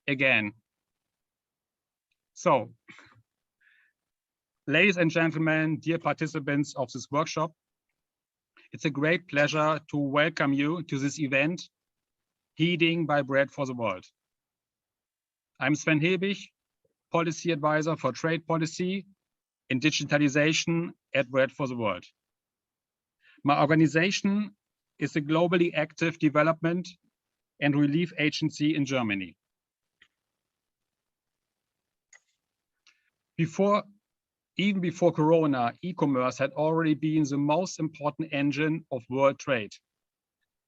again. So, ladies and gentlemen, dear participants of this workshop, it's a great pleasure to welcome you to this event, Heeding by Bread for the World. I'm Sven Hebig, Policy Advisor for Trade Policy and Digitalization at Bread for the World. My organization is a globally active development and relief agency in Germany. Even before Corona, e-commerce had already been the most important engine of world trade.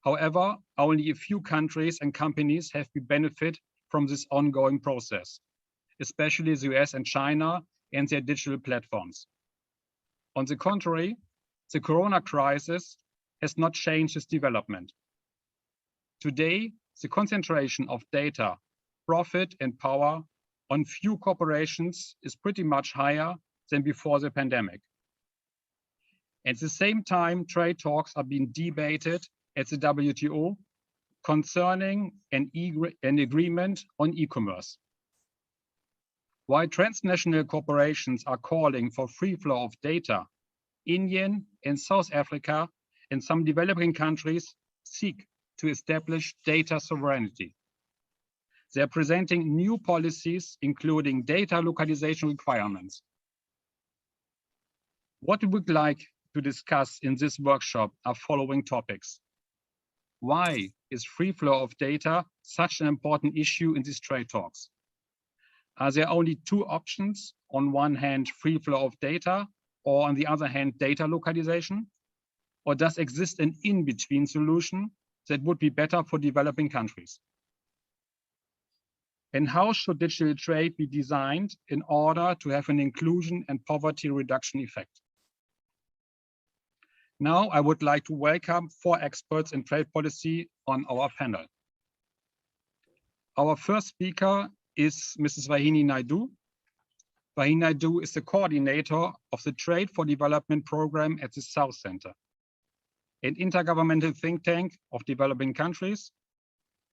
However, only a few countries and companies have benefited from this ongoing process, especially the US and China and their digital platforms. On the contrary, the Corona crisis has not changed this development. Today, the concentration of data, profit, and power on few corporations is pretty much higher than before the pandemic. At the same time, trade talks are being debated at the WTO concerning an agreement on e-commerce. While transnational corporations are calling for free flow of data, India and South Africa and some developing countries seek to establish data sovereignty. They are presenting new policies, including data localization requirements. What we would like to discuss in this workshop are following topics. Why is free flow of data such an important issue in these trade talks? Are there only two options? On one hand, free flow of data, or on the other hand, data localization? Or does exist an in-between solution that would be better for developing countries? And how should digital trade be designed in order to have an inclusion and poverty reduction effect? Now, I would like to welcome 4 experts in trade policy on our panel. Our first speaker is Mrs. Vahini Naidu. Vahini Naidu is the coordinator of the Trade for Development program at the South Center, an intergovernmental think tank of developing countries.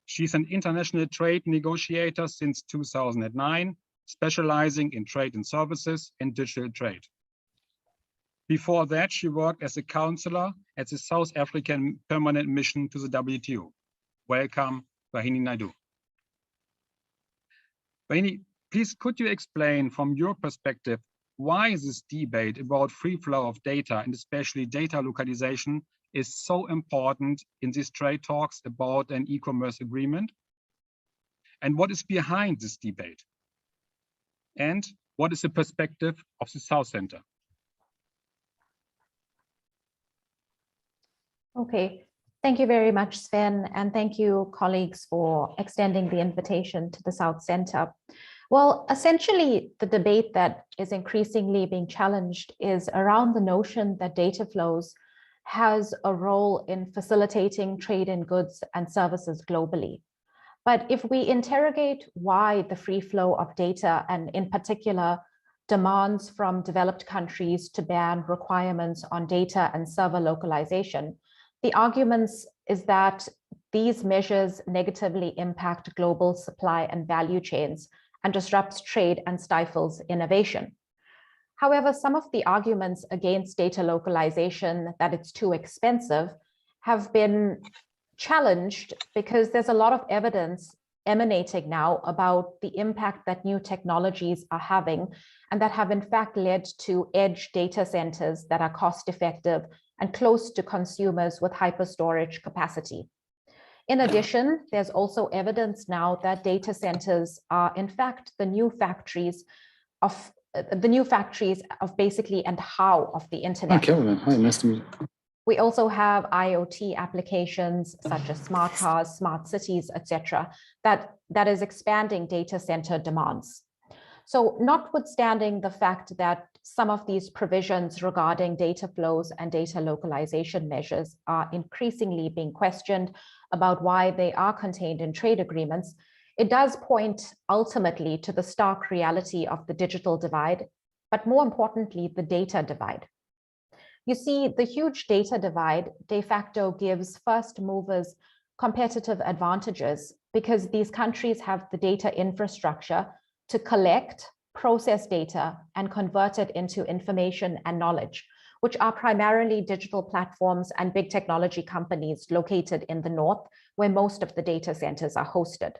She's an international trade negotiator since 2009, specializing in trade and services and digital trade. Before that, she worked as a counselor at the South African Permanent Mission to the WTO. Welcome, Vahini Naidu. Vahini, please could you explain from your perspective why this debate about free flow of data and especially data localization is so important in these trade talks about an e-commerce agreement? And what is behind this debate? And what is the perspective of the South Center? Okay, thank you very much, Sven, and thank you, colleagues, for extending the invitation to the South Center. Well, essentially, the debate that is increasingly being challenged is around the notion that data flows has a role in facilitating trade in goods and services globally. But if we interrogate why the free flow of data, and in particular, demands from developed countries to ban requirements on data and server localization, the arguments is that these measures negatively impact global supply and value chains and disrupts trade and stifles innovation. However, some of the arguments against data localization, that it's too expensive, have been challenged because there's a lot of evidence emanating now about the impact that new technologies are having and that have in fact led to edge data centers that are cost effective and close to consumers with hyper storage capacity. In addition, there's also evidence now that data centers are in fact the new factories of basically and how of the internet. Okay, hi, nice to meet you. We also have IoT applications such as smart cars, smart cities, etc., that is expanding data center demands. So notwithstanding the fact that some of these provisions regarding data flows and data localization measures are increasingly being questioned about why they are contained in trade agreements, it does point ultimately to the stark reality of the digital divide, but more importantly, the data divide. You see, the huge data divide de facto gives first movers competitive advantages because these countries have the data infrastructure to collect, process data, and convert it into information and knowledge, which are primarily digital platforms and big technology companies located in the north, where most of the data centers are hosted.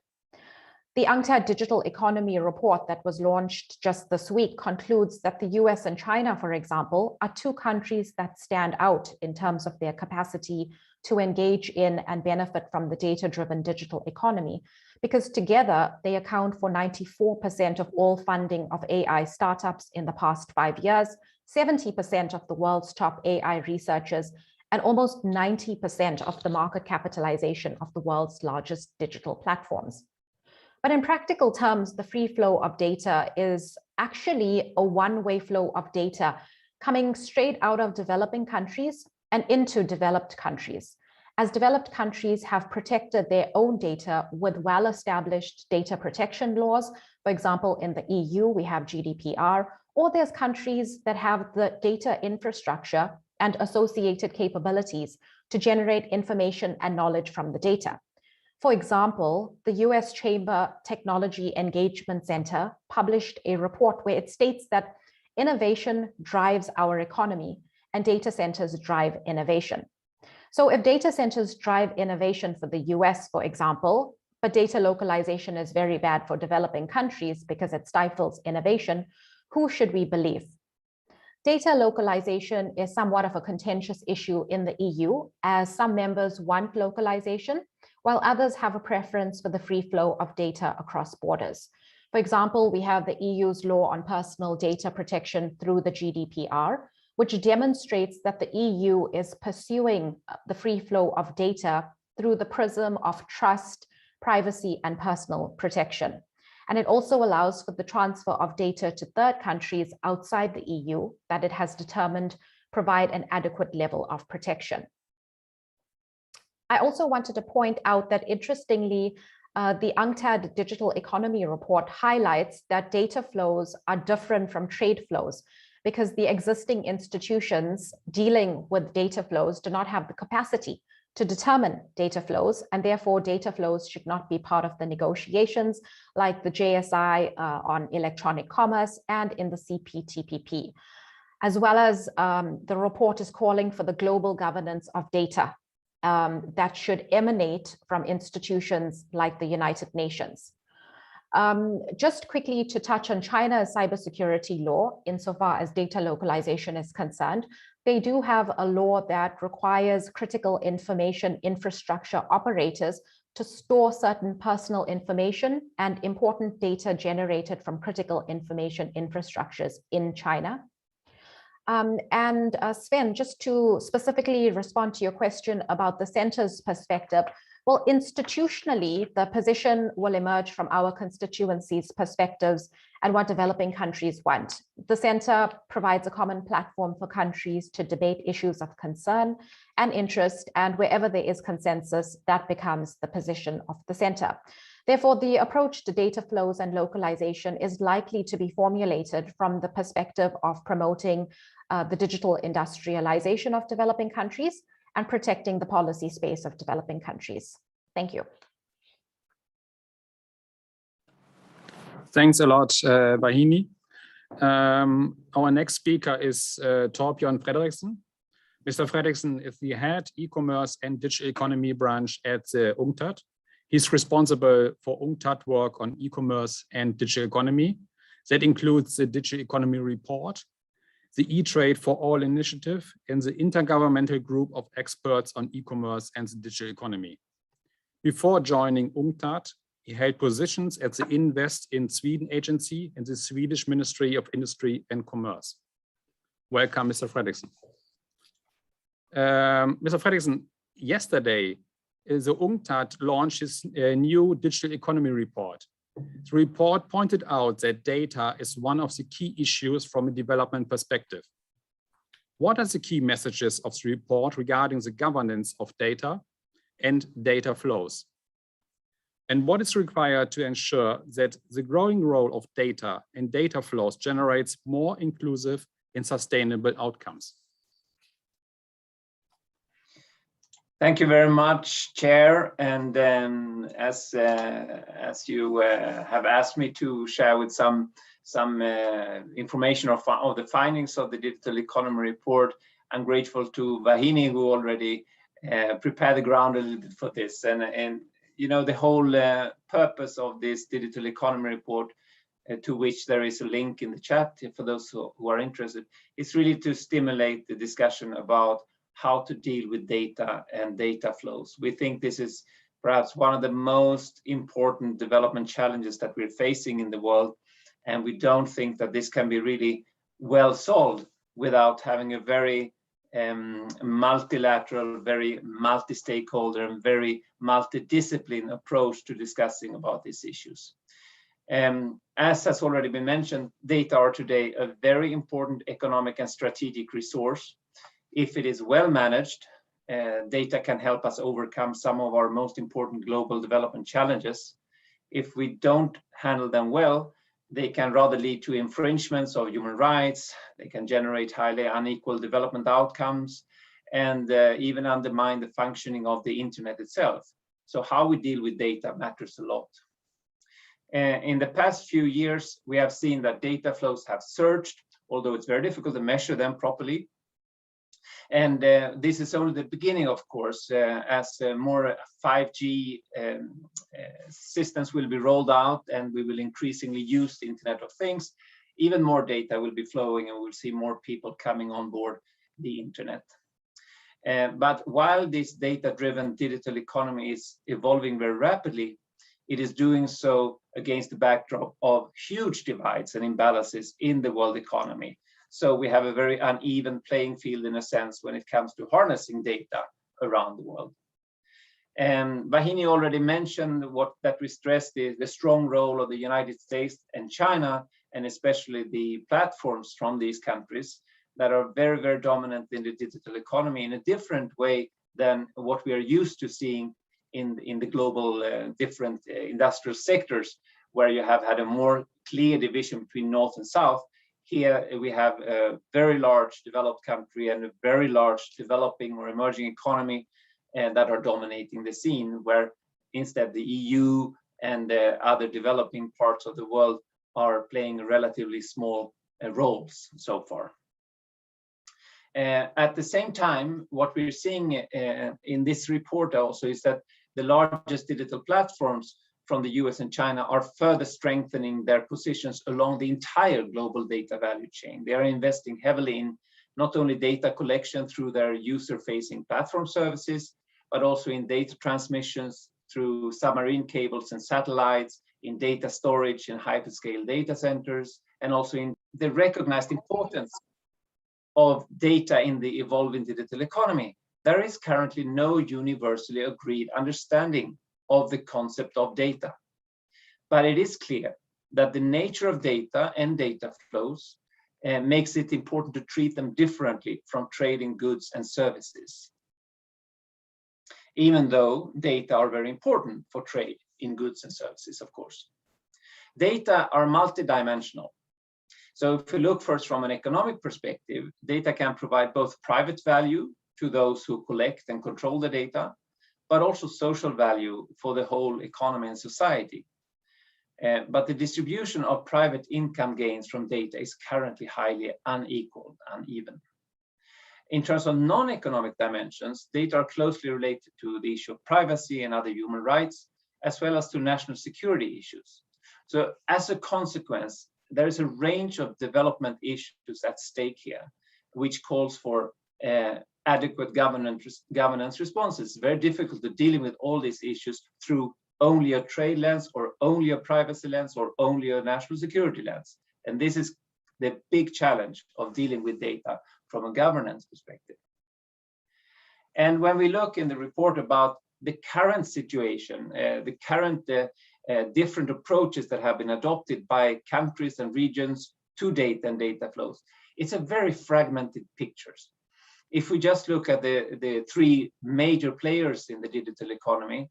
The UNCTAD Digital Economy report that was launched just this week concludes that the US and China, for example, are two countries that stand out in terms of their capacity to engage in and benefit from the data-driven digital economy, because together they account for 94% of all funding of AI startups in the past 5 years, 70% of the world's top AI researchers, and almost 90% of the market capitalization of the world's largest digital platforms. But in practical terms, the free flow of data is actually a one-way flow of data coming straight out of developing countries and into developed countries, as developed countries have protected their own data with well-established data protection laws. For example, in the EU, we have GDPR, or there's countries that have the data infrastructure and associated capabilities to generate information and knowledge from the data. For example, the US Chamber Technology Engagement Center published a report where it states that innovation drives our economy and data centers drive innovation. So if data centers drive innovation for the US, for example, but data localization is very bad for developing countries because it stifles innovation, who should we believe? Data localization is somewhat of a contentious issue in the EU, as some members want localization, while others have a preference for the free flow of data across borders. For example, we have the EU's law on personal data protection through the GDPR, which demonstrates that the EU is pursuing the free flow of data through the prism of trust, privacy, and personal protection. And it also allows for the transfer of data to third countries outside the EU that it has determined provide an adequate level of protection. I also wanted to point out that, interestingly, the UNCTAD Digital Economy report highlights that data flows are different from trade flows because the existing institutions dealing with data flows do not have the capacity to determine data flows, and therefore data flows should not be part of the negotiations like the JSI on electronic commerce and in the CPTPP, as well as the report is calling for the global governance of data that should emanate from institutions like the United Nations. Just quickly to touch on China's cybersecurity law, insofar as data localization is concerned, they do have a law that requires critical information infrastructure operators to store certain personal information and important data generated from critical information infrastructures in China. Sven, just to specifically respond to your question about the center's perspective, well, institutionally, the position will emerge from our constituencies' perspectives and what developing countries want. The center provides a common platform for countries to debate issues of concern and interest, and wherever there is consensus, that becomes the position of the center. Therefore, the approach to data flows and localization is likely to be formulated from the perspective of promoting the digital industrialization of developing countries and protecting the policy space of developing countries. Thank you. Thanks a lot, Vahini. Our next speaker is Torbjorn Frederickson. Mr. Frederickson is the head e-commerce and digital economy branch at UNCTAD. He's responsible for UNCTAD work on e-commerce and digital economy. That includes the Digital Economy Report, the E-Trade for All initiative, and the intergovernmental group of experts on e-commerce and the digital economy. Before joining UNCTAD, he held positions at the Invest in Sweden agency and the Swedish Ministry of Industry and Commerce. Welcome, Mr. Frederickson. Mr. Frederickson, yesterday, the UNCTAD launched its new Digital Economy Report. The report pointed out that data is one of the key issues from a development perspective. What are the key messages of the report regarding the governance of data and data flows? And what is required to ensure that the growing role of data and data flows generates more inclusive and sustainable outcomes? Thank you very much, Chair. And as you have asked me to share with some information of the findings of the Digital Economy Report, I'm grateful to Vahini, who already prepared the ground a little bit for this. And you know, the whole purpose of this Digital Economy Report, to which there is a link in the chat for those who are interested, is really to stimulate the discussion about how to deal with data and data flows. We think this is perhaps one of the most important development challenges that we're facing in the world, and we don't think that this can be really well solved without having a very multilateral, very multi-stakeholder, and very multidiscipline approach to discussing about these issues. As has already been mentioned, data are today a very important economic and strategic resource. If it is well managed, data can help us overcome some of our most important global development challenges. If we don't handle them well, they can rather lead to infringements of human rights, they can generate highly unequal development outcomes, and even undermine the functioning of the internet itself. So how we deal with data matters a lot. In the past few years, we have seen that data flows have surged, although it's very difficult to measure them properly. And this is only the beginning, of course, as more 5G systems will be rolled out and we will increasingly use the Internet of Things. Even more data will be flowing and we'll see more people coming on board the Internet. But while this data-driven digital economy is evolving very rapidly, it is doing so against the backdrop of huge divides and imbalances in the world economy. So we have a very uneven playing field in a sense when it comes to harnessing data around the world. And Vahini already mentioned that we stress the strong role of the United States and China, and especially the platforms from these countries that are very, very dominant in the digital economy in a different way than what we are used to seeing in the global different industrial sectors, where you have had a more clear division between North and South. Here we have a very large developed country and a very large developing or emerging economy that are dominating the scene, where instead the EU and other developing parts of the world are playing relatively small roles so far. At the same time, what we're seeing in this report also is that the largest digital platforms from the US and China are further strengthening their positions along the entire global data value chain. They are investing heavily in not only data collection through their user-facing platform services, but also in data transmissions through submarine cables and satellites, in data storage in hyperscale data centers, and also in the recognized importance of data in the evolving digital economy. There is currently no universally agreed understanding of the concept of data. But it is clear that the nature of data and data flows makes it important to treat them differently from trading goods and services, even though data are very important for trade in goods and services, of course. Data are multidimensional. So if we look first from an economic perspective, data can provide both private value to those who collect and control the data, but also social value for the whole economy and society. But the distribution of private income gains from data is currently highly uneven. In terms of non-economic dimensions, data are closely related to the issue of privacy and other human rights, as well as to national security issues. So as a consequence, there is a range of development issues at stake here, which calls for adequate governance responses. It's very difficult to deal with all these issues through only a trade lens or only a privacy lens or only a national security lens. And this is the big challenge of dealing with data from a governance perspective. And when we look in the report about the current situation, the current different approaches that have been adopted by countries and regions to data and data flows, it's a very fragmented picture. If we just look at the three major players in the digital economy,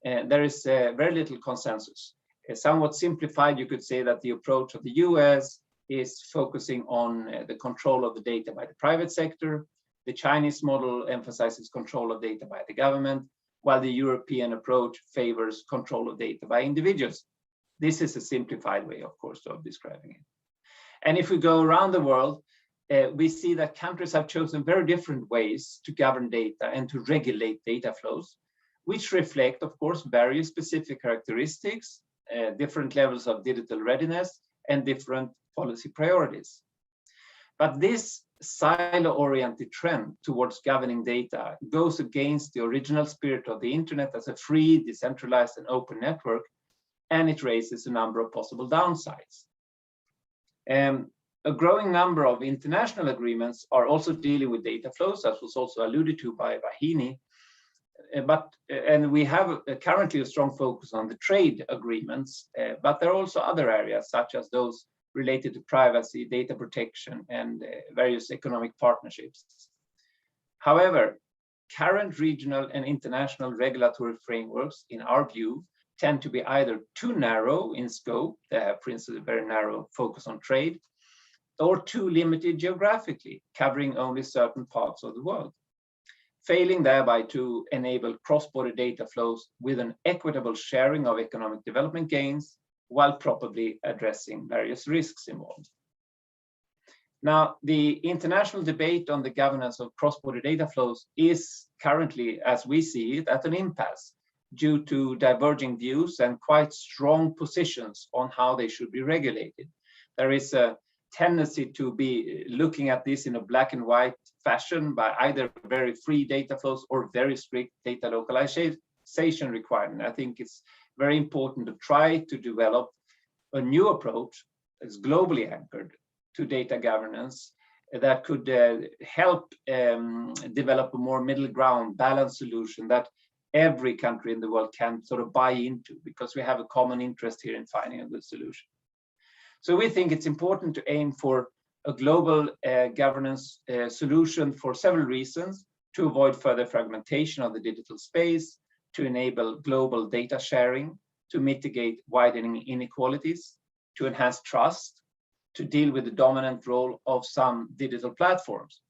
there is very little consensus. Somewhat simplified, you could say that the approach of the US is focusing on the control of the data by the private sector. The Chinese model emphasizes control of data by the government, while the European approach favors control of data by individuals. This is a simplified way, of course, of describing it. And if we go around the world, we see that countries have chosen very different ways to govern data and to regulate data flows, which reflect, of course, various specific characteristics, different levels of digital readiness, and different policy priorities. But this silo-oriented trend towards governing data goes against the original spirit of the internet as a free, decentralized, and open network, and it raises a number of possible downsides. A growing number of international agreements are also dealing with data flows, as was also alluded to by Vahini. And we have currently a strong focus on the trade agreements, but there are also other areas, such as those related to privacy, data protection, and various economic partnerships. However, current regional and international regulatory frameworks, in our view, tend to be either too narrow in scope, they have, for instance, a very narrow focus on trade, or too limited geographically, covering only certain parts of the world, failing thereby to enable cross-border data flows with an equitable sharing of economic development gains, while properly addressing various risks involved. Now, the international debate on the governance of cross-border data flows is currently, as we see it, at an impasse due to diverging views and quite strong positions on how they should be regulated. There is a tendency to be looking at this in a black and white fashion by either very free data flows or very strict data localization requirement. I think it's very important to try to develop a new approach that's globally anchored to data governance that could help develop a more middle ground balanced solution that every country in the world can sort of buy into, because we have a common interest here in finding a good solution. So we think it's important to aim for a global governance solution for several reasons: to avoid further fragmentation of the digital space, to enable global data sharing, to mitigate widening inequalities, to enhance trust, to deal with the dominant role of some digital platforms.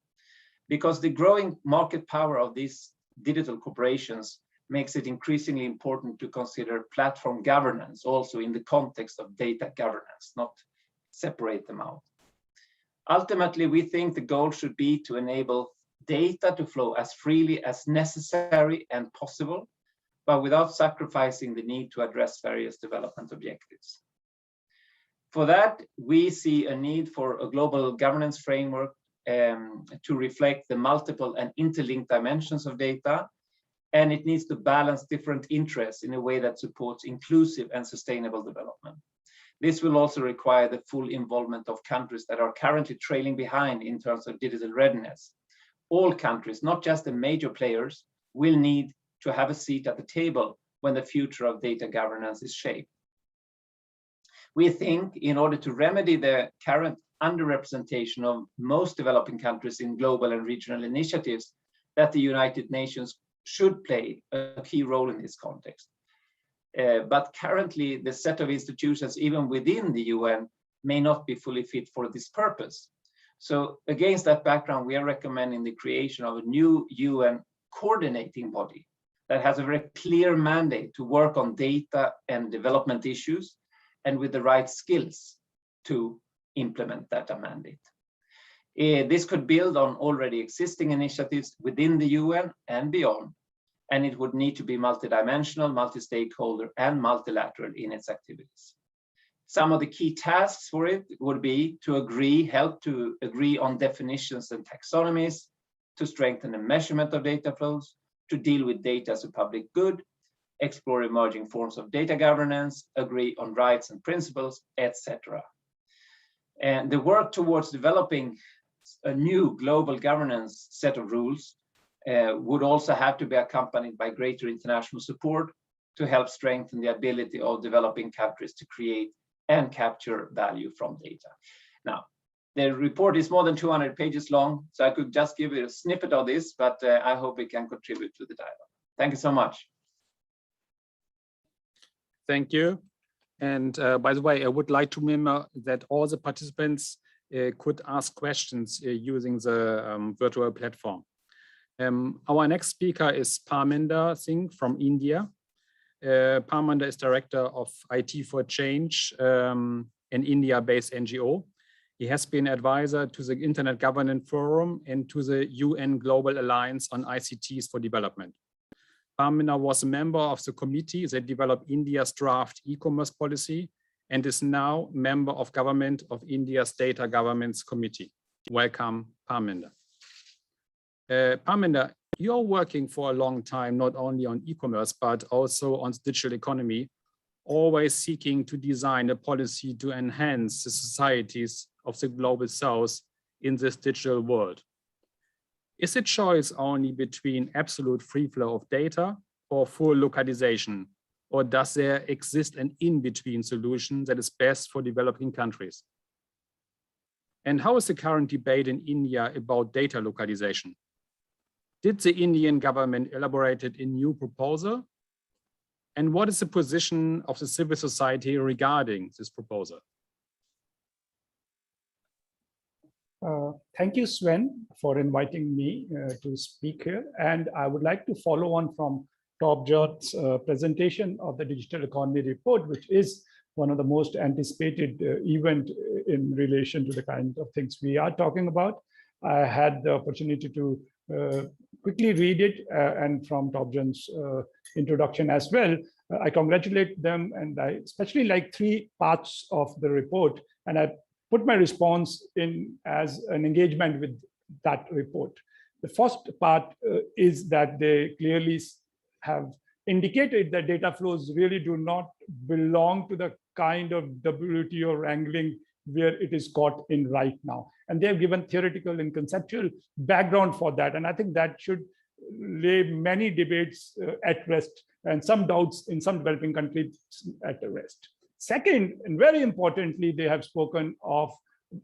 Because the growing market power of these digital corporations makes it increasingly important to consider platform governance also in the context of data governance, not separate them out. Ultimately, we think the goal should be to enable data to flow as freely as necessary and possible, but without sacrificing the need to address various development objectives. For that, we see a need for a global governance framework to reflect the multiple and interlinked dimensions of data, and it needs to balance different interests in a way that supports inclusive and sustainable development. This will also require the full involvement of countries that are currently trailing behind in terms of digital readiness. All countries, not just the major players, will need to have a seat at the table when the future of data governance is shaped. We think in order to remedy the current underrepresentation of most developing countries in global and regional initiatives, that the United Nations should play a key role in this context. But currently, the set of institutions, even within the UN, may not be fully fit for this purpose. So against that background, we are recommending the creation of a new UN coordinating body that has a very clear mandate to work on data and development issues, and with the right skills to implement that mandate. This could build on already existing initiatives within the UN and beyond, and it would need to be multidimensional, multi-stakeholder, and multilateral in its activities. Some of the key tasks for it would be to help to agree on definitions and taxonomies, to strengthen the measurement of data flows, to deal with data as a public good, explore emerging forms of data governance, agree on rights and principles, etc. And the work towards developing a new global governance set of rules would also have to be accompanied by greater international support to help strengthen the ability of developing countries to create and capture value from data. Now, the report is more than 200 pages long, so I could just give you a snippet of this, but I hope it can contribute to the dialogue. Thank you so much. Thank you. And by the way, I would like to remember that all the participants could ask questions using the virtual platform. Our next speaker is Parminder Singh from India. Parminder is Director of IT for Change, an India-based NGO. He has been advisor to the Internet Governance Forum and to the UN Global Alliance on ICTs for Development. Parminder was a member of the committee that developed India's draft e-commerce policy and is now member of Government of India's Data Governance Committee. Welcome, Parminder. Parminder, you're working for a long time, not only on e-commerce, but also on digital economy, always seeking to design a policy to enhance the societies of the global south in this digital world. Is the choice only between absolute free flow of data or full localization? Or does there exist an in-between solution that is best for developing countries? And how is the current debate in India about data localization? Did the Indian government elaborate a new proposal? And what is the position of the civil society regarding this proposal? Thank you, Sven, for inviting me to speak here. And I would like to follow on from Torbjorn's presentation of the Digital Economy Report, which is one of the most anticipated event in relation to the kind of things we are talking about. I had the opportunity to quickly read it, and from Torbjorn's introduction as well. I congratulate them, and I especially like 3 parts of the report, and I put my response in as an engagement with that report. The first part is that they clearly have indicated that data flows really do not belong to the kind of WTO wrangling where it is caught in right now. And they have given theoretical and conceptual background for that. And I think that should lay many debates at rest and some doubts in some developing countries at rest. Second, and very importantly, they have spoken of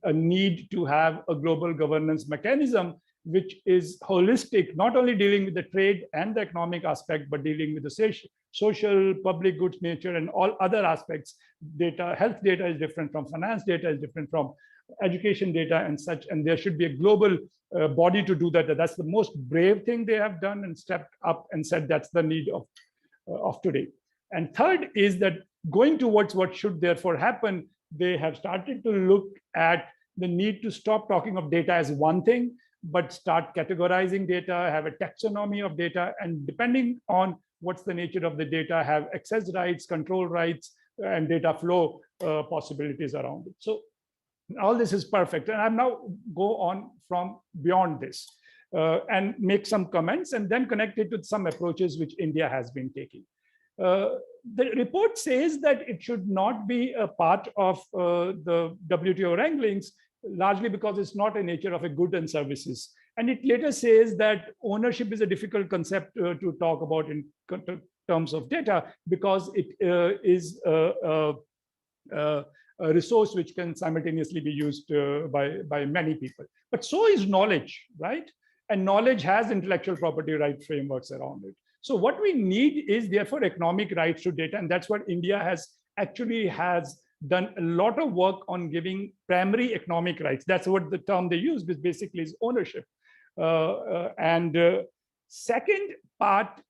a need to have a global governance mechanism which is holistic, not only dealing with the trade and the economic aspect, but dealing with the social, public goods nature, and all other aspects. Data, health data is different from finance data, is different from education data and such, and there should be a global body to do that. That's the most brave thing they have done and stepped up and said that's the need of today. And third is that going towards what should therefore happen, they have started to look at the need to stop talking of data as one thing, but start categorizing data, have a taxonomy of data, and depending on what's the nature of the data, have access rights, control rights, and data flow possibilities around it. So all this is perfect. And I'm now go on from beyond this and make some comments and then connect it to some approaches which India has been taking. The report says that it should not be a part of the WTO wranglings, largely because it's not a nature of a good and services. And it later says that ownership is a difficult concept to talk about in terms of data, because it is a resource which can simultaneously be used by many people. But so is knowledge, right? And knowledge has intellectual property right frameworks around it. So what we need is therefore economic rights to data, and that's what India has done a lot of work on giving primary economic rights. That's what the term they use, which basically is ownership. Second part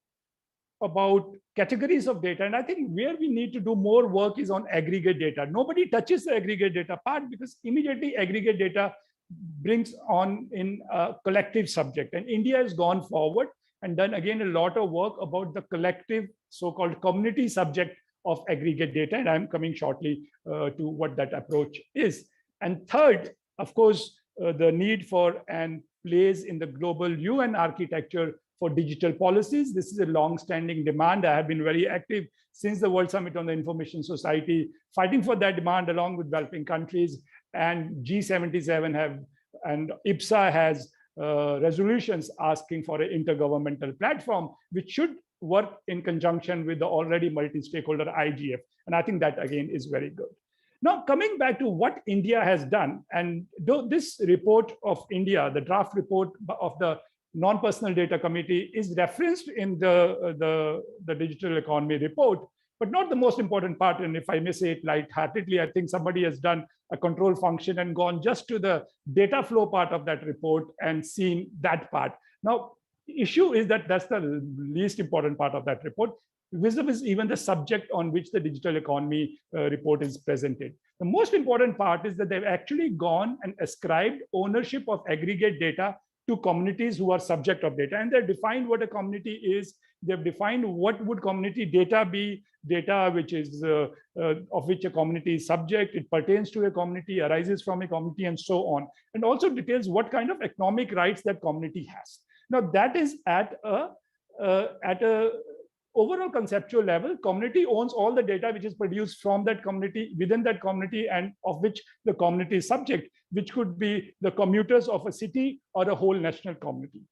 about categories of data, and I think where we need to do more work is on aggregate data. Nobody touches the aggregate data part because immediately aggregate data brings on in a collective subject, and India has gone forward and done again a lot of work about the collective so-called community subject of aggregate data, and I'm coming shortly to what that approach is. And third, of course, the need for and place in the global UN architecture for digital policies. This is a long-standing demand. I have been very active since the World Summit on the Information Society, fighting for that demand along with developing countries, and G77 have, and IPSA has resolutions asking for an intergovernmental platform, which should work in conjunction with the already multi-stakeholder IGF. And I think that again is very good. Now, coming back to what India has done, and though this report of India, the draft report of the Non-Personal Data Committee is referenced in the Digital Economy Report, but not the most important part. And if I may say it lightheartedly, I think somebody has done a control function and gone just to the data flow part of that report and seen that part. Now, the issue is that that's the least important part of that report, vis-a-vis even the subject on which the digital economy report is presented. The most important part is that they've actually gone and ascribed ownership of aggregate data to communities who are subject of data, and they've defined what a community is. They've defined what would community data be, data which is of which a community is subject, it pertains to a community, arises from a community, and so on, and also details what kind of economic rights that community has. Now that is at a overall conceptual level. Community owns all the data which is produced from that community, within that community, and of which the community is subject, which could be the commuters of a city or a whole national community.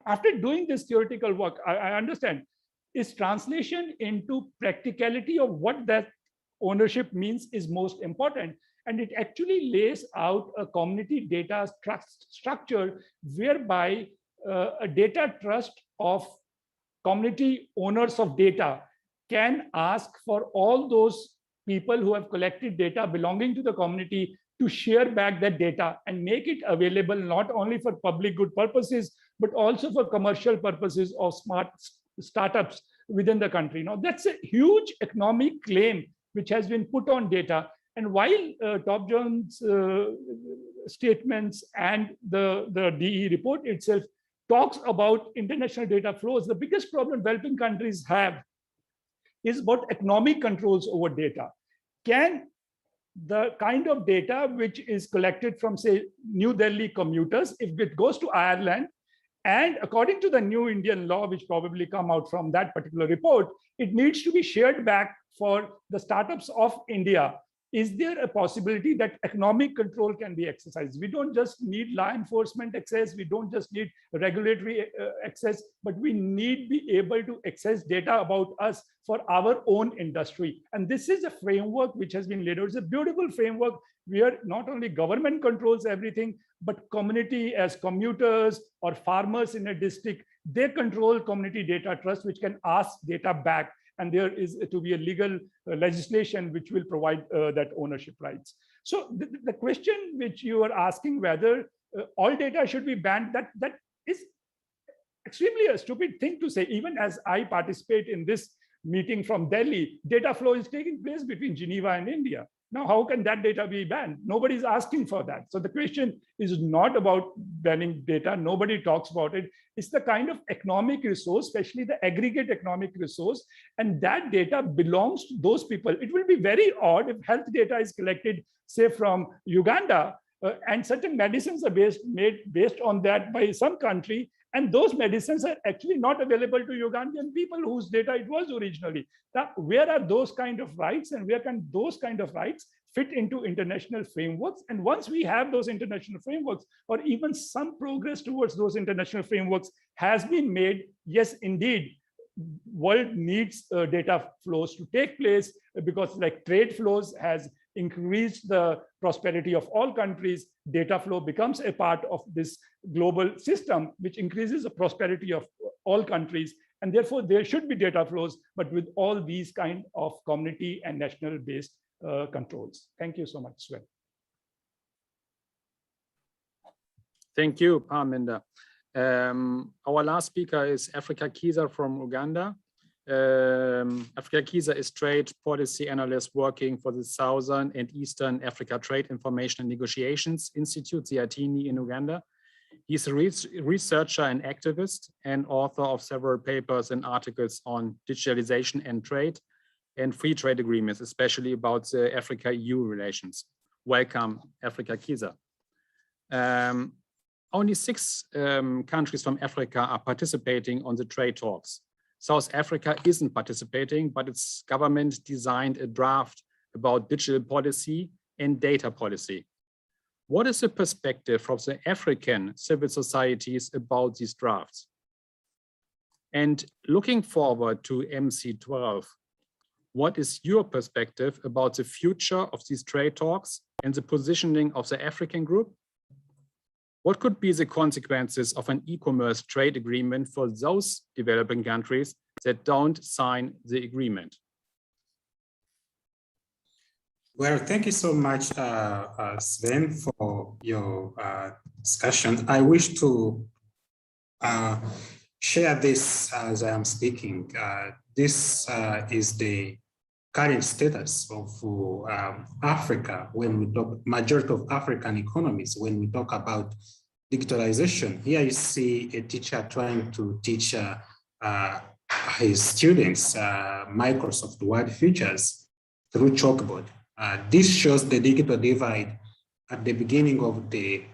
After doing this theoretical work, I understand is translation into practicality of what that ownership means is most important. And it actually lays out a community data trust structure whereby a data trust of community owners of data can ask for all those people who have collected data belonging to the community to share back that data and make it available not only for public good purposes, but also for commercial purposes of smart startups within the country. Now, that's a huge economic claim which has been put on data. And while Torbjorn's statements and the DE report itself talks about international data flows, the biggest problem developing countries have is about economic controls over data. Can the kind of data which is collected from, say, New Delhi commuters, if it goes to Ireland, and according to the new Indian law, which probably come out from that particular report, it needs to be shared back for the startups of India. Is there a possibility that economic control can be exercised? We don't just need law enforcement access, we don't just need regulatory access, but we need be able to access data about us for our own industry. And this is a framework which has been laid out. It's a beautiful framework where not only government controls everything, but community as commuters or farmers in a district, they control community data trust, which can ask data back. And there is to be a legal legislation which will provide that ownership rights. So the question which you are asking whether all data should be banned, that is extremely a stupid thing to say. Even as I participate in this meeting from Delhi, data flow is taking place between Geneva and India. Now, how can that data be banned? Nobody's asking for that. So the question is not about banning data. Nobody talks about it. It's the kind of economic resource, especially the aggregate economic resource, and that data belongs to those people. It will be very odd if health data is collected, say, from Uganda, and certain medicines are made based on that by some country, and those medicines are actually not available to Ugandan people whose data it was originally. Now, where are those kind of rights, and where can those kind of rights fit into international frameworks? And once we have those international frameworks, or even some progress towards those international frameworks has been made, yes, indeed, world needs data flows to take place, because like trade flows has increased the prosperity of all countries. Data flow becomes a part of this global system, which increases the prosperity of all countries. And therefore, there should be data flows, but with all these kind of community and national based controls. Thank you so much, Sven. Thank you, Parminder. Our last speaker is Africa Kiiza from Uganda. Africa Kiiza is trade policy analyst working for the Southern and Eastern Africa Trade Information and Negotiations Institute, SEATINI, in Uganda. He's a researcher and activist and author of several papers and articles on digitalization and trade and free trade agreements, especially about the Africa-EU relations. Welcome, Africa Kiiza. Only 6 countries from Africa are participating on the trade talks. South Africa isn't participating, but its government designed a draft about digital policy and data policy. What is the perspective from the African civil societies about these drafts? And looking forward to MC12, what is your perspective about the future of these trade talks and the positioning of the African group? What could be the consequences of an e-commerce trade agreement for those developing countries that don't sign the agreement? Well, thank you so much, Sven, for your discussion. I wish to share this as I am speaking. This is the current status of Africa when we talk, majority of African economies, when we talk about digitalization. Here you see a teacher trying to teach his students Microsoft Word features through chalkboard. This shows the digital divide at the beginning of the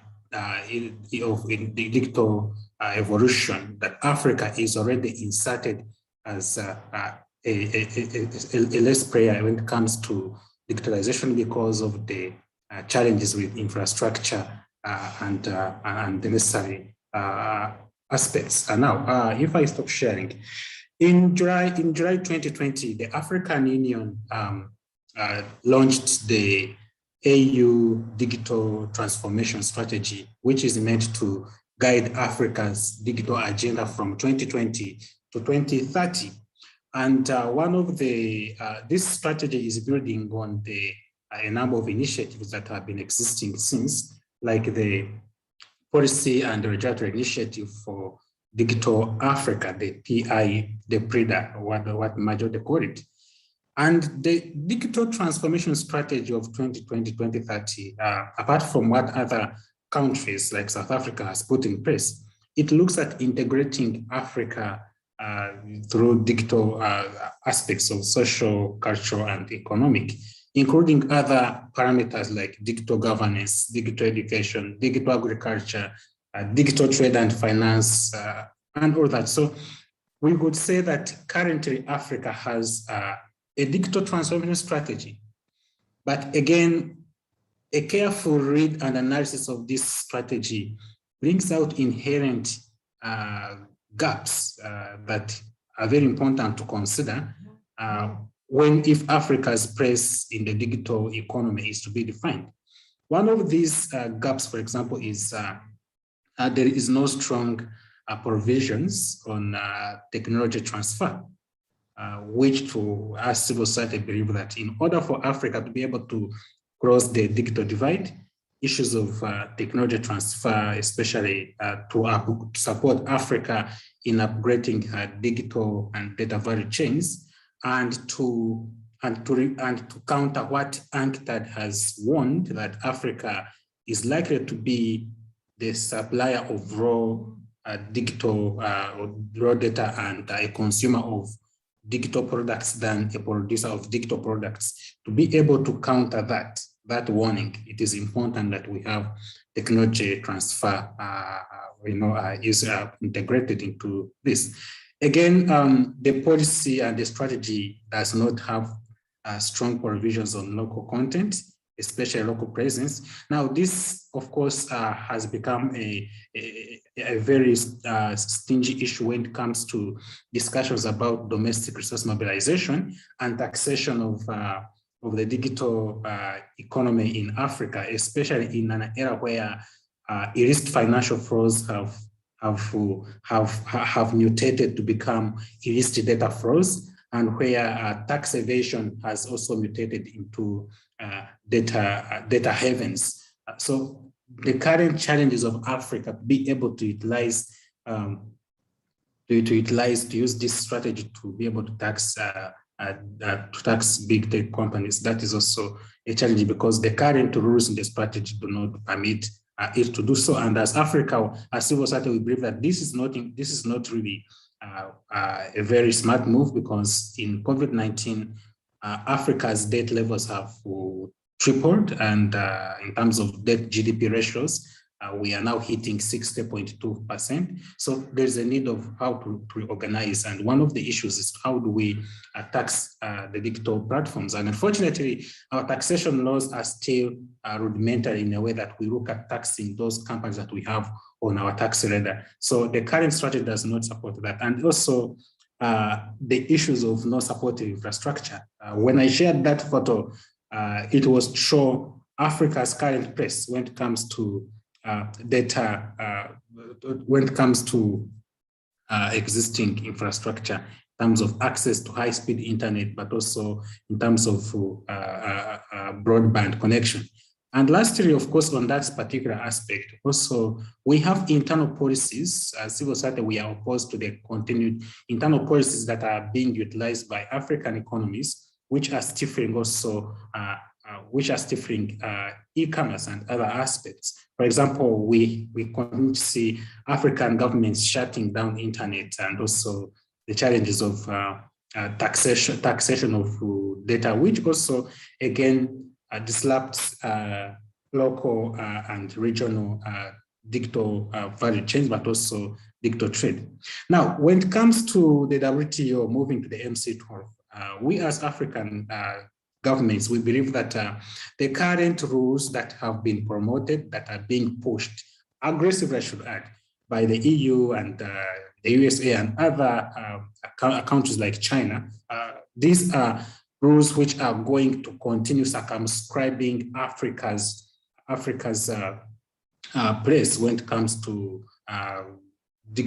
digital evolution, that Africa is already inserted as a less player when it comes to digitalization because of the challenges with infrastructure and the necessary aspects. Now, if I stop sharing, in July 2020, the African Union launched the AU Digital Transformation Strategy, which is meant to guide Africa's digital agenda from 2020 to 2030. And one of the, this strategy is building on a number of initiatives that have been existing since, like the Policy and Regulatory Initiative for Digital Africa, the PI, the PRIDA, what majority call it. And the digital transformation strategy of 2020-2030, apart from what other countries like South Africa has put in place, it looks at integrating Africa through digital aspects of social, cultural, and economic, including other parameters like digital governance, digital education, digital agriculture, digital trade and finance, and all that. So we would say that currently Africa has a digital transformation strategy. But again, a careful read and analysis of this strategy brings out inherent gaps that are very important to consider if Africa's place in the digital economy is to be defined. One of these gaps, for example, is there is no strong provisions on technology transfer, which to us civil society believe that in order for Africa to be able to cross the digital divide, issues of technology transfer, especially to support Africa in upgrading digital and data value chains, and to counter what UNCTAD has warned, that Africa is likely to be the supplier of raw digital raw data and a consumer of digital products than a producer of digital products. To be able to counter that warning, it is important that we have technology transfer is integrated into this. Again, the policy and the strategy does not have strong provisions on local content, especially local presence. Now, this, of course, has become a very stingy issue when it comes to discussions about domestic resource mobilization and taxation of the digital economy in Africa, especially in an era where illicit financial flows have mutated to become illicit data flows, and where tax evasion has also mutated into data havens. So the current challenges of Africa to be able to utilize to use this strategy to be able to tax big tech companies, that is also a challenge, because the current rules in the strategy do not permit it to do so. And as Africa, as civil society, we believe that this is not really a very smart move, because in COVID-19, Africa's debt levels have tripled, and in terms of debt GDP ratios, we are now hitting 60.2%. So there's a need of how to reorganize. And one of the issues is how do we tax the digital platforms? And unfortunately, our taxation laws are still rudimentary in a way that we look at taxing those companies that we have on our tax radar. So the current strategy does not support that. And also the issues of no supportive infrastructure. When I shared that photo, it was to show Africa's current place when it comes to data, when it comes to existing infrastructure, in terms of access to high-speed internet, but also in terms of broadband connection. And lastly, of course, on that particular aspect, also, we have internal policies. As civil society, we are opposed to the continued internal policies that are being utilized by African economies, which are stifling also, e-commerce and other aspects. For example, we continue to see African governments shutting down internet, and also the challenges of taxation of data, which also, again, disrupts local and regional digital value chains, but also digital trade. Now, when it comes to the WTO moving to the MC12, we as African governments, we believe that the current rules that have been promoted, that are being pushed aggressively, I should add, by the EU and the USA and other countries like China, these are rules which are going to continue circumscribing Africa's place when it comes to the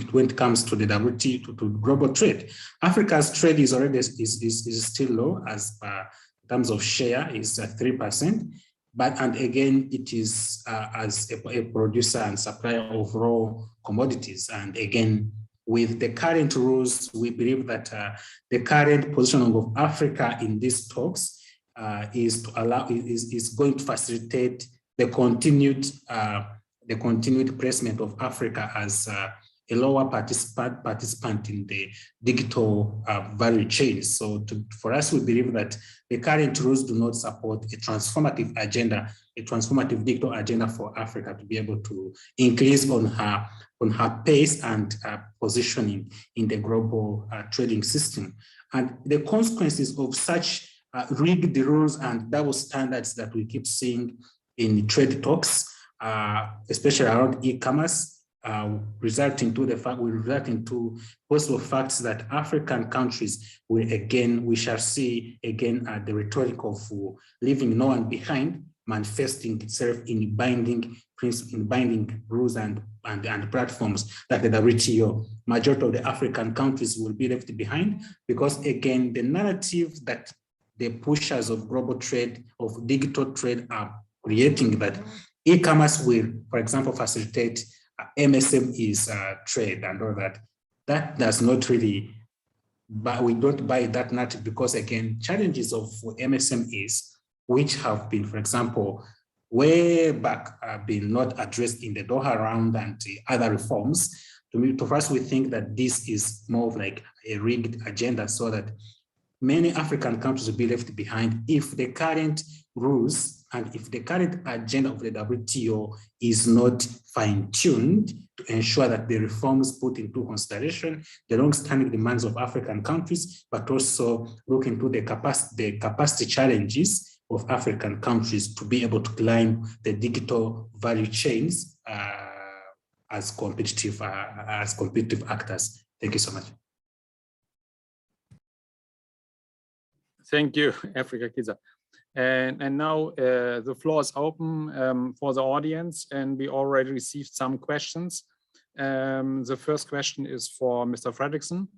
WTO, to global trade. Africa's trade is already is still low, as in terms of share is 3%, and again it is as a producer and supplier of raw commodities. And again, with the current rules, we believe that the current positioning of Africa in these talks is going to facilitate the continued placement of Africa as a lower participant in the digital value chain. So for us, we believe that the current rules do not support a transformative agenda, a transformative digital agenda for Africa to be able to increase on her pace and positioning in the global trading system. And the consequences of such rigged rules and double standards that we keep seeing in trade talks, especially around e-commerce, resulting to possible facts that African countries we shall see again the rhetoric of leaving no one behind manifesting itself in binding rules and platforms that the WTO, majority of the African countries will be left behind, because again, the narrative that the pushers of global trade, of digital trade are creating, that e-commerce will, for example, facilitate MSMEs trade and all that. That does not really, but we don't buy that narrative, because again, challenges of MSMEs, which have been, for example, way back, been not addressed in the Doha round and other reforms. For us, we think that this is more of like a rigged agenda, so that many African countries will be left behind if the current rules and if the current agenda of the WTO is not fine-tuned to ensure that the reforms put into consideration the long-standing demands of African countries, but also look into the capacity challenges of African countries to be able to climb the digital value chains as competitive actors. Thank you so much. Thank you, Africa Kiiza. And now the floor is open for the audience, and we already received some questions. The first question is for Mr. Frederickson.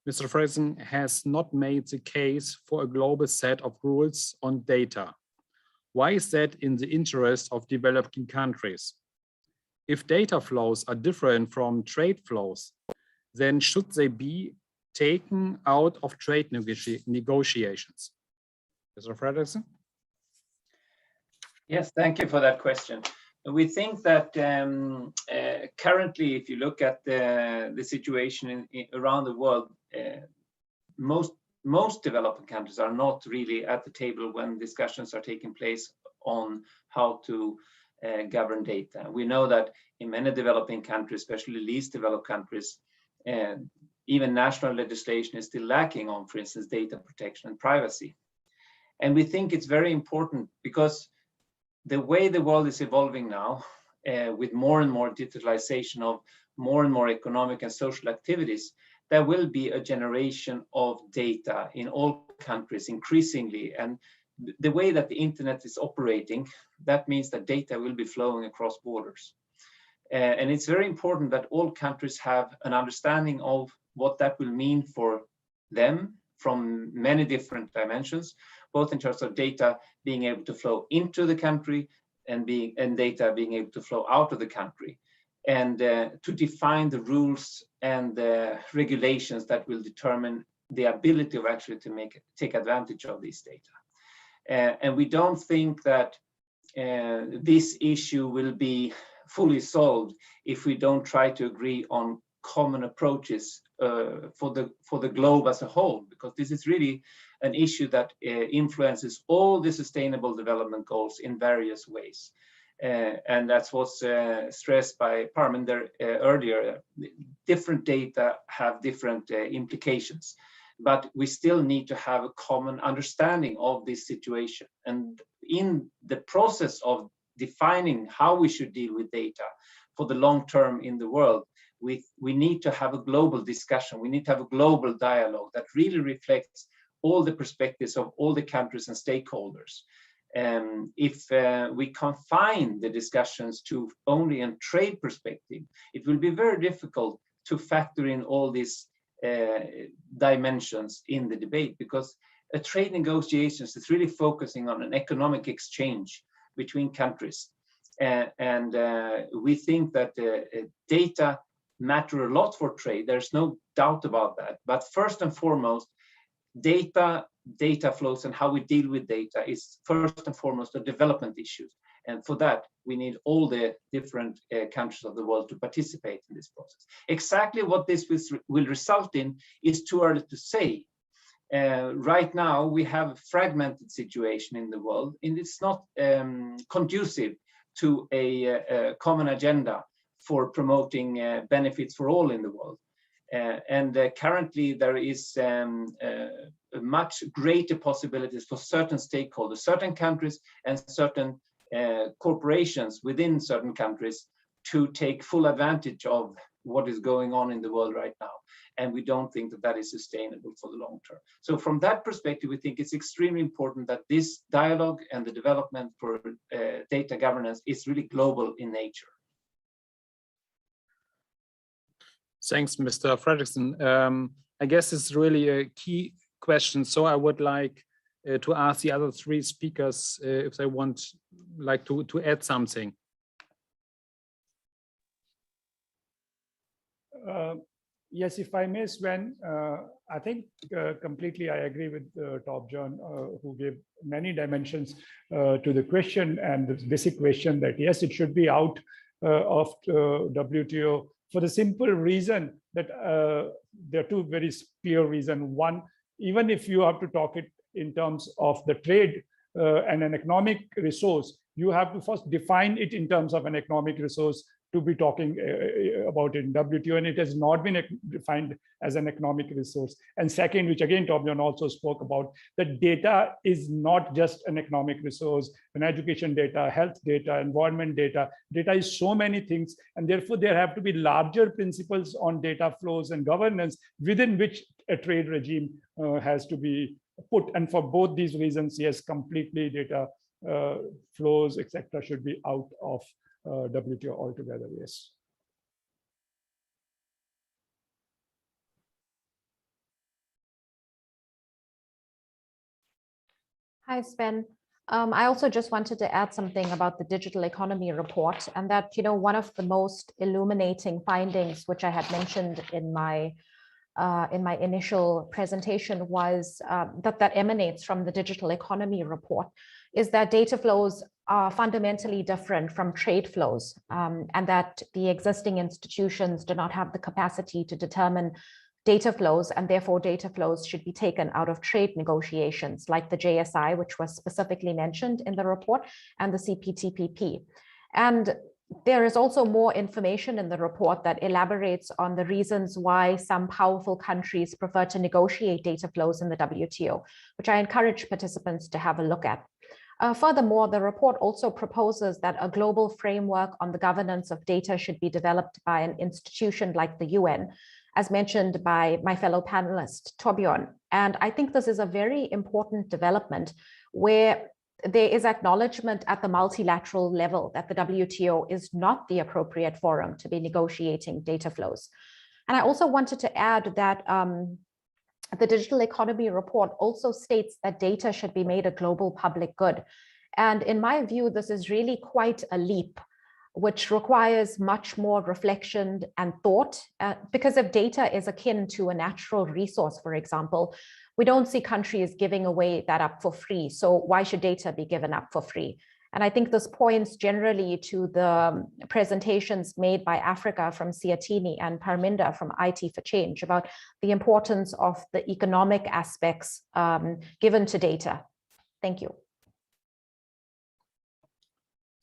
Mr. Frederickson has not made the case for a global set of rules on data. Why is that in the interest of developing countries? If data flows are different from trade flows, then should they be taken out of trade negotiations? Mr. Frederickson? Yes, thank you for that question. We think that currently, if you look at the situation around the world, most developing countries are not really at the table when discussions are taking place on how to govern data. We know that in many developing countries, especially least developed countries, even national legislation is still lacking on, for instance, data protection and privacy. And we think it's very important, because the way the world is evolving now, with more and more digitalization of more and more economic and social activities, there will be a generation of data in all countries increasingly. And the way that the internet is operating, that means that data will be flowing across borders. And it's very important that all countries have an understanding of what that will mean for them from many different dimensions, both in terms of data being able to flow into the country and data being able to flow out of the country, and to define the rules and the regulations that will determine the ability of actually to take advantage of this data. And we don't think that this issue will be fully solved if we don't try to agree on common approaches for the globe as a whole, because this is really an issue that influences all the sustainable development goals in various ways. And that's what's stressed by Parminder earlier. Different data have different implications, but we still need to have a common understanding of this situation. And in the process of defining how we should deal with data for the long term in the world, we need to have a global discussion. We need to have a global dialogue that really reflects all the perspectives of all the countries and stakeholders. If we confine the discussions to only a trade perspective, it will be very difficult to factor in all these dimensions in the debate, because a trade negotiations is really focusing on an economic exchange between countries. And we think that data matter a lot for trade. There's no doubt about that. But first and foremost, data flows and how we deal with data is first and foremost a development issue. And for that, we need all the different countries of the world to participate in this process. Exactly what this will result in is too early to say. Right now, we have a fragmented situation in the world, and it's not conducive to a common agenda for promoting benefits for all in the world. And currently there is much greater possibilities for certain stakeholders, certain countries and certain corporations within certain countries to take full advantage of what is going on in the world right now. And we don't think that that is sustainable for the long term. So from that perspective, we think it's extremely important that this dialogue and the development for data governance is really global in nature. Thanks, Mr. Frederickson. I guess it's really a key question. So I would like to ask the other three speakers if they want to add something. Yes, if I may, Sven, I think completely I agree with Torbjorn, who gave many dimensions to the question, and the basic question that yes, it should be out of WTO for the simple reason that there are two very clear reasons. One, even if you have to talk it in terms of the trade and an economic resource, you have to first define it in terms of an economic resource to be talking about it in WTO, and it has not been defined as an economic resource. And second, which again Torbjorn also spoke about, that data is not just an economic resource, an education data, health data, environment data. Data is so many things, and therefore there have to be larger principles on data flows and governance within which a trade regime has to be put. And for both these reasons, yes, completely data flows, etc., should be out of WTO altogether, yes. Hi, Sven. I also just wanted to add something about the digital economy report, and that, one of the most illuminating findings, which I had mentioned in my initial presentation, was that emanates from the digital economy report, is that data flows are fundamentally different from trade flows, and that the existing institutions do not have the capacity to determine data flows, and therefore data flows should be taken out of trade negotiations like the JSI, which was specifically mentioned in the report, and the CPTPP. And there is also more information in the report that elaborates on the reasons why some powerful countries prefer to negotiate data flows in the WTO, which I encourage participants to have a look at. Furthermore, the report also proposes that a global framework on the governance of data should be developed by an institution like the UN, as mentioned by my fellow panelist, Torbjorn. And I think this is a very important development where there is acknowledgement at the multilateral level that the WTO is not the appropriate forum to be negotiating data flows. And I also wanted to add that the Digital Economy Report also states that data should be made a global public good. And in my view, this is really quite a leap, which requires much more reflection and thought, because if data is akin to a natural resource, for example, we don't see countries giving away that up for free. So why should data be given up for free? And I think this points generally to the presentations made by Africa from SEATINI and Parminder from IT for Change about the importance of the economic aspects given to data. Thank you.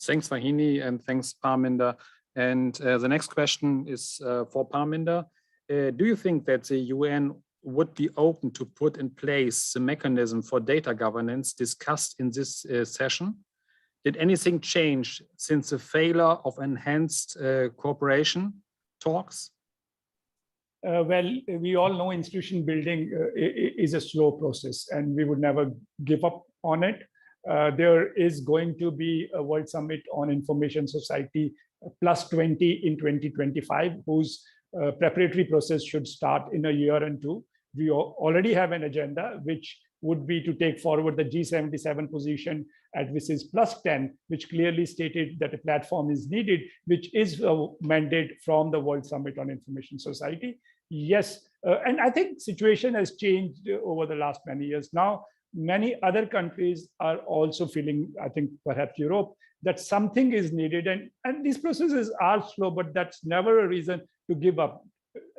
Thanks, Vahini, and thanks, Parminder. And the next question is for Parminder. Do you think that the UN would be open to put in place the mechanism for data governance discussed in this session? Did anything change since the failure of enhanced cooperation talks? Well, we all know institution building is a slow process, and we would never give up on it. There is going to be a World Summit on Information Society +20 in 2025, whose preparatory process should start in a year and two. We already have an agenda, which would be to take forward the G77 position at which is +10, which clearly stated that a platform is needed, which is a mandate from the World Summit on Information Society. Yes, and I think situation has changed over the last many years. Now, many other countries are also feeling, I think perhaps Europe, that something is needed. And these processes are slow, but that's never a reason to give up.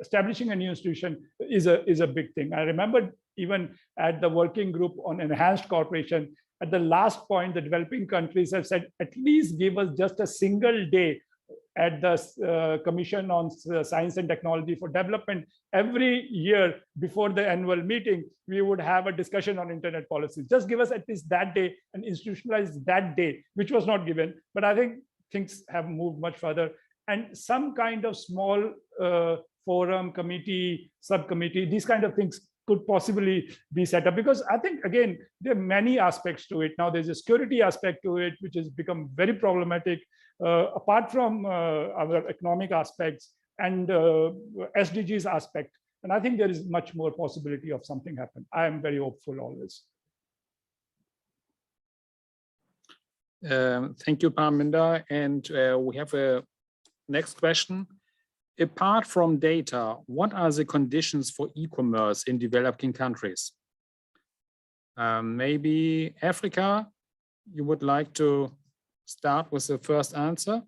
Establishing a new institution is a big thing. I remember even at the working group on enhanced cooperation, at the last point, the developing countries have said, at least give us just a single day at the Commission on Science and Technology for Development. Every year before the annual meeting, we would have a discussion on internet policies. Just give us at least that day and institutionalize that day, which was not given. But I think things have moved much further. And some kind of small forum, committee, subcommittee, these kind of things could possibly be set up, because I think, again, there are many aspects to it. Now there's a security aspect to it, which has become very problematic, apart from our economic aspects and SDGs aspect. And I think there is much more possibility of something happen. I am very hopeful always. Thank you, Parminder. And we have a next question. Apart from data, what are the conditions for e-commerce in developing countries? Maybe Africa, you would like to start with the first answer?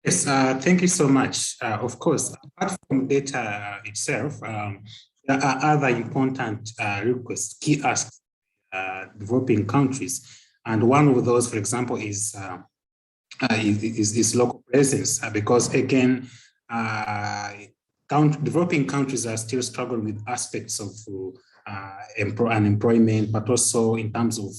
Yes, thank you so much. Of course, apart from data itself, there are other important requests, key asks, developing countries. And one of those, for example, is local presence, because again, developing countries are still struggling with aspects of unemployment, but also in terms of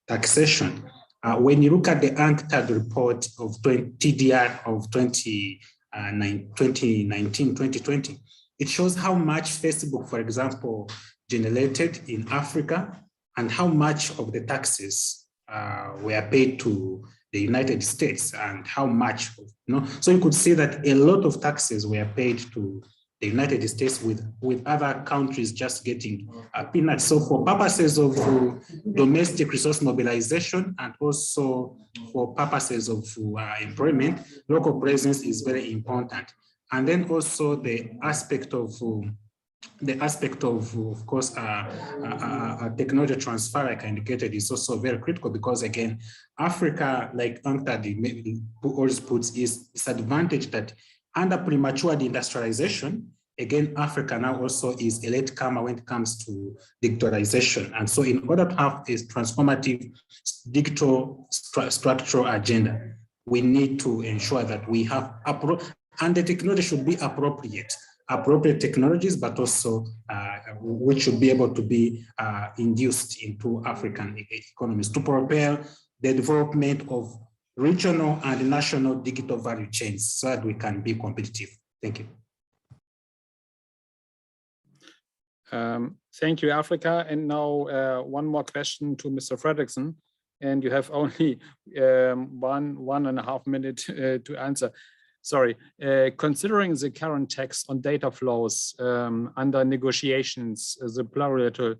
taxation. When you look at the UNCTAD report of TDR of 2019-2020, it shows how much Facebook, for example, generated in Africa and how much of the taxes were paid to the United States and how much, so you could see that a lot of taxes were paid to the United States with other countries just getting peanuts. So for purposes of domestic resource mobilization and also for purposes of employment, local presence is very important. And then also the aspect of course, technology transfer, like I indicated, is also very critical, because again, Africa, like UNCTAD always puts, is disadvantaged that under premature industrialization, again, Africa now also is a latecomer when it comes to digitalization. And so in order to have a transformative digital structural agenda, we need to ensure that we have, and the technology should be appropriate technologies, but also which should be able to be induced into African economies to propel the development of regional and national digital value chains so that we can be competitive. Thank you. Thank you, Africa. And now one more question to Mr. Frederickson, and you have only 1.5 minutes to answer. Sorry, considering the current text on data flows under negotiations, the plurilateral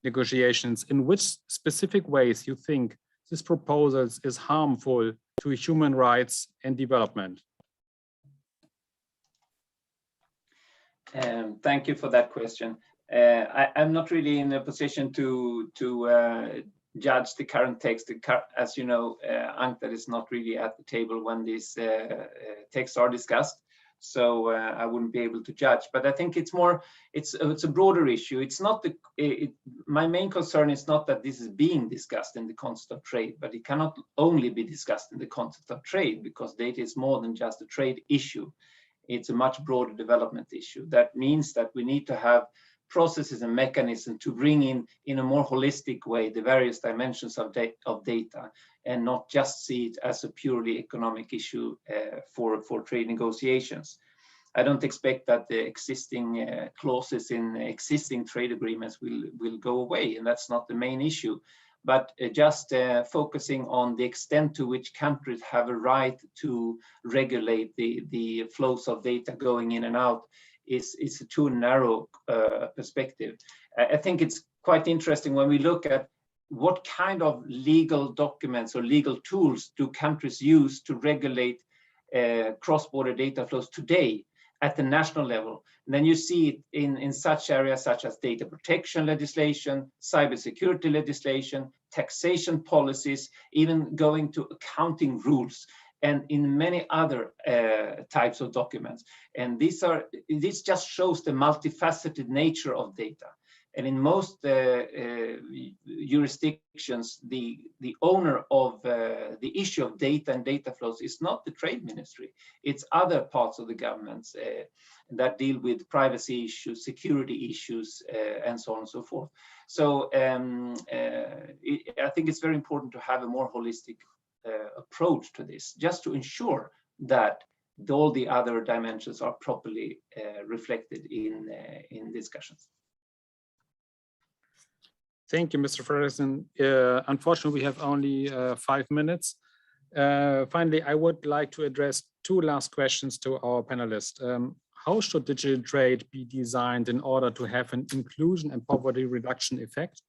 negotiations, in which specific ways you think this proposal is harmful to human rights and development? Thank you for that question. I'm not really in a position to judge the current text. As you know, UNCTAD is not really at the table when these texts are discussed, so I wouldn't be able to judge. But I think it's a broader issue. It's not my main concern is not that this is being discussed in the context of trade, but it cannot only be discussed in the context of trade, because data is more than just a trade issue. It's a much broader development issue. That means that we need to have processes and mechanisms to bring in a more holistic way the various dimensions of data, and not just see it as a purely economic issue for trade negotiations. I don't expect that the existing clauses in existing trade agreements will go away, and that's not the main issue. But just focusing on the extent to which countries have a right to regulate the flows of data going in and out is a too narrow perspective. I think it's quite interesting when we look at what kind of legal documents or legal tools do countries use to regulate cross-border data flows today at the national level. And then you see it in such areas such as data protection legislation, cybersecurity legislation, taxation policies, even going to accounting rules, and in many other types of documents. And this just shows the multifaceted nature of data. And in most jurisdictions, the owner of the issue of data and data flows is not the trade ministry. It's other parts of the governments that deal with privacy issues, security issues, and so on and so forth. So I think it's very important to have a more holistic approach to this, just to ensure that all the other dimensions are properly reflected in discussions. Thank you, Mr. Frederickson. Unfortunately, we have only 5 minutes. Finally, I would like to address 2 last questions to our panelists. How should digital trade be designed in order to have an inclusion and poverty reduction effect?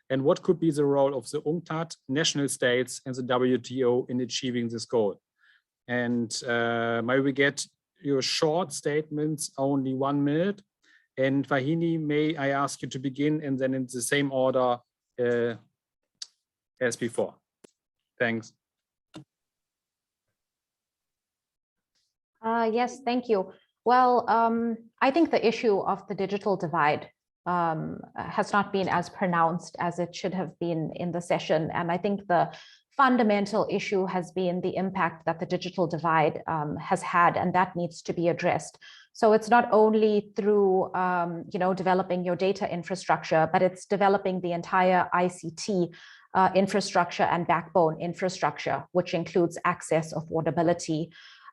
And what could be the role of the UNCTAD, national states, and the WTO in achieving this goal? And may we get your short statements, only 1 minute? And Vahini, may I ask you to begin, and then in the same order as before? Thanks. Yes, thank you. Well, I think the issue of the digital divide has not been as pronounced as it should have been in the session. And I think the fundamental issue has been the impact that the digital divide has had, and that needs to be addressed. So it's not only through developing your data infrastructure, but it's developing the entire ICT infrastructure and backbone infrastructure, which includes access, affordability,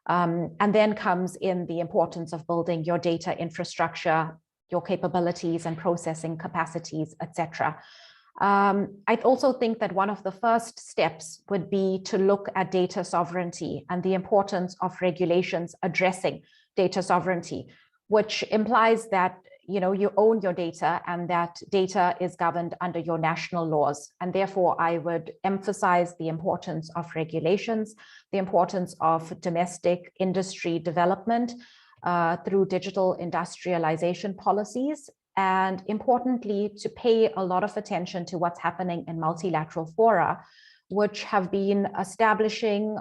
and then comes in the importance of building your data infrastructure, your capabilities and processing capacities, etc. I also think that one of the first steps would be to look at data sovereignty and the importance of regulations addressing data sovereignty, which implies that you own your data and that data is governed under your national laws. And therefore, I would emphasize the importance of regulations, the importance of domestic industry development through digital industrialization policies, and importantly, to pay a lot of attention to what's happening in multilateral fora, which have been establishing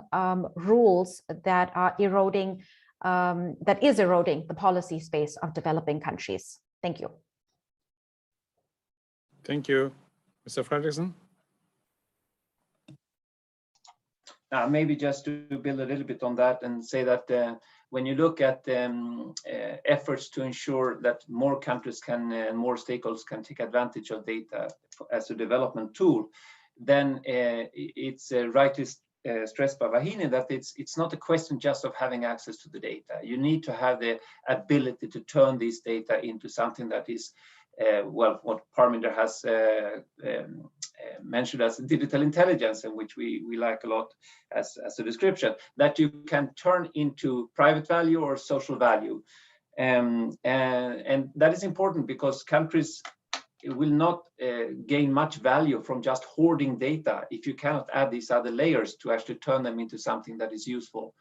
rules that are eroding the policy space of developing countries. Thank you. Thank you. Mr. Frederickson? Maybe just to build a little bit on that and say that when you look at efforts to ensure that more countries can, more stakeholders can take advantage of data as a development tool, then it's rightly stressed by Vahini that it's not a question just of having access to the data. You need to have the ability to turn this data into something that is, well, what Parminder has mentioned as digital intelligence, and which we like a lot as a description, that you can turn into private value or social value. And that is important because countries will not gain much value from just hoarding data if you cannot add these other layers to actually turn them into something that is useful.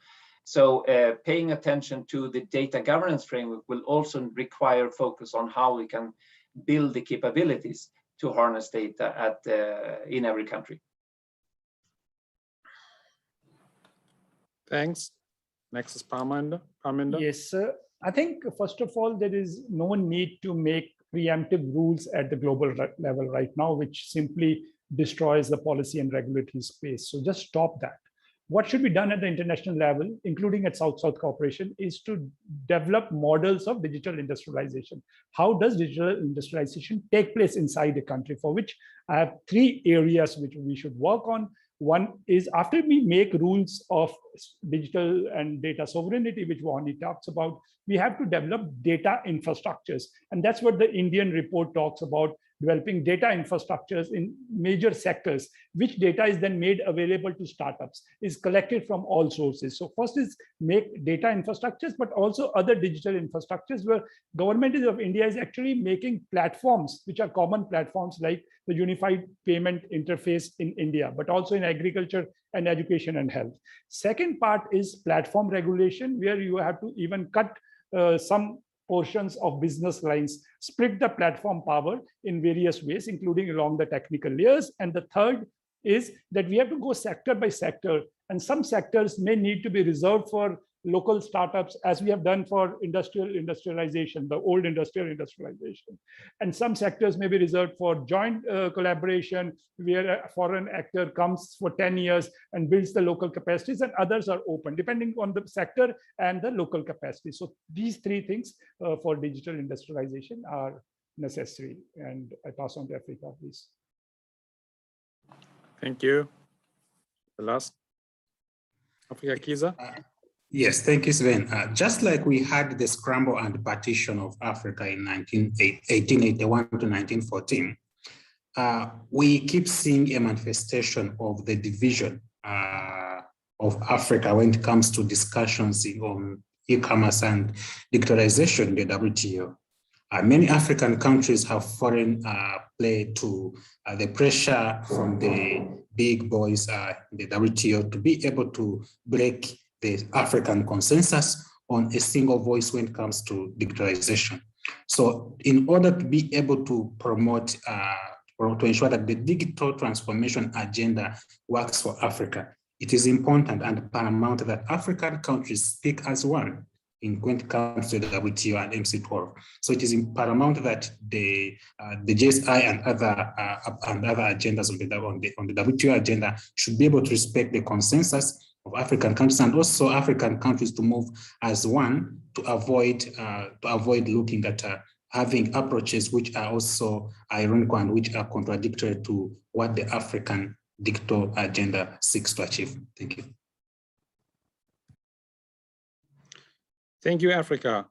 So paying attention to the data governance framework will also require focus on how we can build the capabilities to harness data in every country. Thanks. Next is Parminder. Yes, I think first of all, there is no need to make preemptive rules at the global level right now, which simply destroys the policy and regulatory space. So just stop that. What should be done at the international level, including at South-South cooperation, is to develop models of digital industrialization. How does digital industrialization take place inside a country? For which I have 3 areas which we should work on. One is, after we make rules of digital and data sovereignty, which Vani talks about, we have to develop data infrastructures. And that's what the Indian report talks about, developing data infrastructures in major sectors, which data is then made available to startups, is collected from all sources. So first is make data infrastructures, but also other digital infrastructures where government of India is actually making platforms, which are common platforms like the unified payment interface in India, but also in agriculture and education and health. Second part is platform regulation, where you have to even cut some portions of business lines, split the platform power in various ways, including along the technical layers. And the third is that we have to go sector by sector, and some sectors may need to be reserved for local startups, as we have done for industrialization, the old industrial industrialization. And some sectors may be reserved for joint collaboration, where a foreign actor comes for 10 years and builds the local capacities, and others are open, depending on the sector and the local capacity. So these 3 things for digital industrialization are necessary. And I pass on to Africa, please. Thank you. The last, Africa Kiiza. Yes, thank you, Sven. Just like we had the scramble and partition of Africa in 1881 to 1914, we keep seeing a manifestation of the division of Africa when it comes to discussions on e-commerce and digitalization in the WTO. Many African countries have fallen prey to the pressure from the big boys in the WTO to be able to break the African consensus on a single voice when it comes to digitalization. So in order to be able to promote, or to ensure that the digital transformation agenda works for Africa, it is important and paramount that African countries speak as one when it comes to the WTO and MC12. So it is paramount that the GSI and other agendas on the WTO agenda should be able to respect the consensus of African countries, and also African countries to move as one to avoid looking at having approaches which are also ironical and which are contradictory to what the African digital agenda seeks to achieve. Thank you. Thank you, Africa.